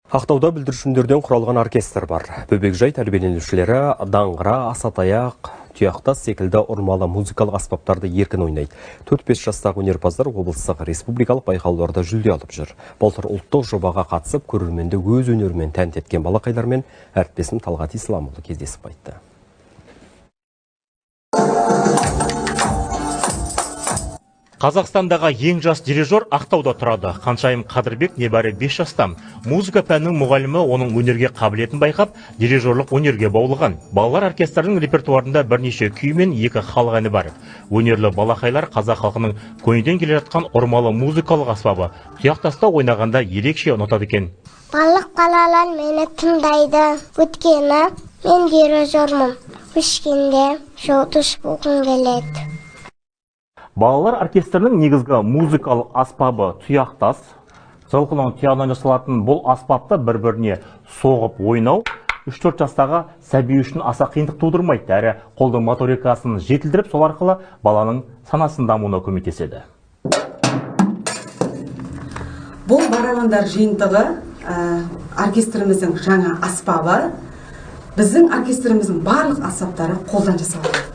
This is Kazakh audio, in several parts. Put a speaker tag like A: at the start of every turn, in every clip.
A: Ақтауда бүлдіршіндерден құралған оркестр бар. Бөбекжай тәрбиеленушілері даңғыра, асатаяқ, тұяқтас секілді ұрмалы музыкалық аспаптарды еркін ойнайды. 4-5 жастағы өнерпаздар облыстық республикалық байқауларда жүлде алып жүр. Былтыр ұлттық жобаға қатысып, көрерменді өз өнерімен тәнті еткен балақайлармен әріптесім Талғат Исламұлы кездесіп қайтты.
B: Қазақстандағы ең жас дирижер Ақтауда тұрады. Қаншайым Қадырбек небәрі 5 жаста. Музыка пәнінің мұғалімі оның өнерге қабілетін байқап, дирижерлік өнерге баулыған. Балалар оркестрінің репертуарында бірнеше күй мен 2 халық әні бар. Өнерлі балақайлар қазақ халқының көңілден келе жатқан ұрмалы музыкалық аспабы тұяқтаста ойнағанда ерекше ұнатады екен.
C: Барлық балалар мені тыңдайды. Өйткені мен дирижермін. Өскенде жұлдыз болғым келеді.
B: Балалар оркестрінің негізгі музыкалық аспабы тұяқтас. Жылқының тұяғынан жасалатын бұл аспапты бір-біріне соғып ойнау 3-4 жастағы сәби үшін аса қиындық тудырмайды, әрі қолдың моторикасын жетілдіріп, сол арқылы баланың санасын дамуына көмектеседі.
D: Бұл барабандар жиынтығы оркестріміздің жаңа аспабы. Біздің оркестриміздің барлық аспаптары қолдан жасалады.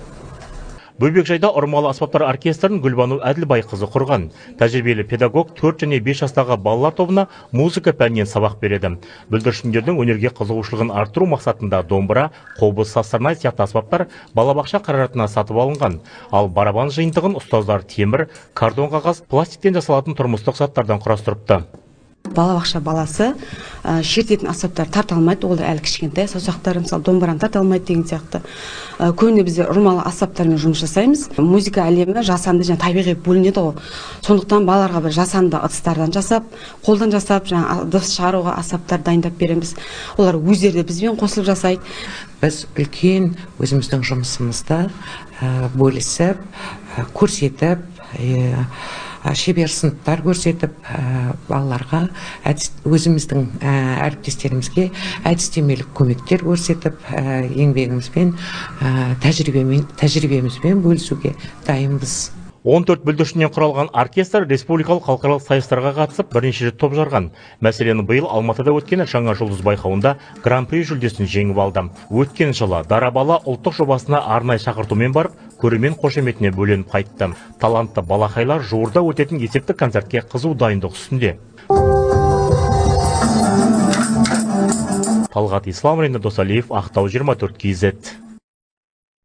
B: Бөбекжайда ұрмалы аспаптар оркестрін Гүлбану Әділбайқызы құрған. Тәжірибелі педагог 4 және 5 жастағы балалар тобына музыка пәнінен сабақ береді. Бүлдіршіндердің өнерге қызығушылығын арттыру мақсатында домбыра, қобыз, сазсырнай сияқты аспаптар балабақша қаражатына сатып алынған. Ал барабан жиынтығын ұстаздар темір, картон қағаз, пластиктен жасалатын тұрмыстық заттардан құрастырыпты.
E: Балабақша баласы шертетін аспаптар тарта алмайды, ол әлі кішкентай, саусақтары мысалы домбыраны тарта алмайды деген сияқты. Көбіне бізде ұрмалы аспаптармен жұмыс жасаймыз. Музыка әлемі жасанды және табиғи бөлінеді ғой. Сондықтан балаларға бір жасанды ыдыстардан жасап, қолдан жасап, ыдыс шығаруға аспаптар дайындап береміз. Олар өздері де бізбен қосылып жасайды.
F: Біз үлкен өзіміздің жұмысымызды бөлісіп, көрсетіп, шебер сыныптар көрсетіп, балаларға өзіміздің әріптестерімізге әдістемелік көмектер көрсетіп, еңбегімізбен, тәжірибемізбен бөлісуге дайынбыз.
B: 14 бүлдіршіннен құралған оркестр республикалық халықаралық сайыстарға қатысып, бірнеше рет топ жарған. Мәселен, биыл Алматыда өткен жаңа жұлдыз байқауында гран-при жүлдесін жеңіп алды. Өткен жылы Дара бала ұлттық жобасына арнайы шақыртумен барып, көрермен қошеметіне бөленіп қайтты. Талантты балақайлар жуырда өтетін есептік концертке қызу дайындық үстінде. Талғат Исламұлы, Досалиев, Ақтау 24 KZ.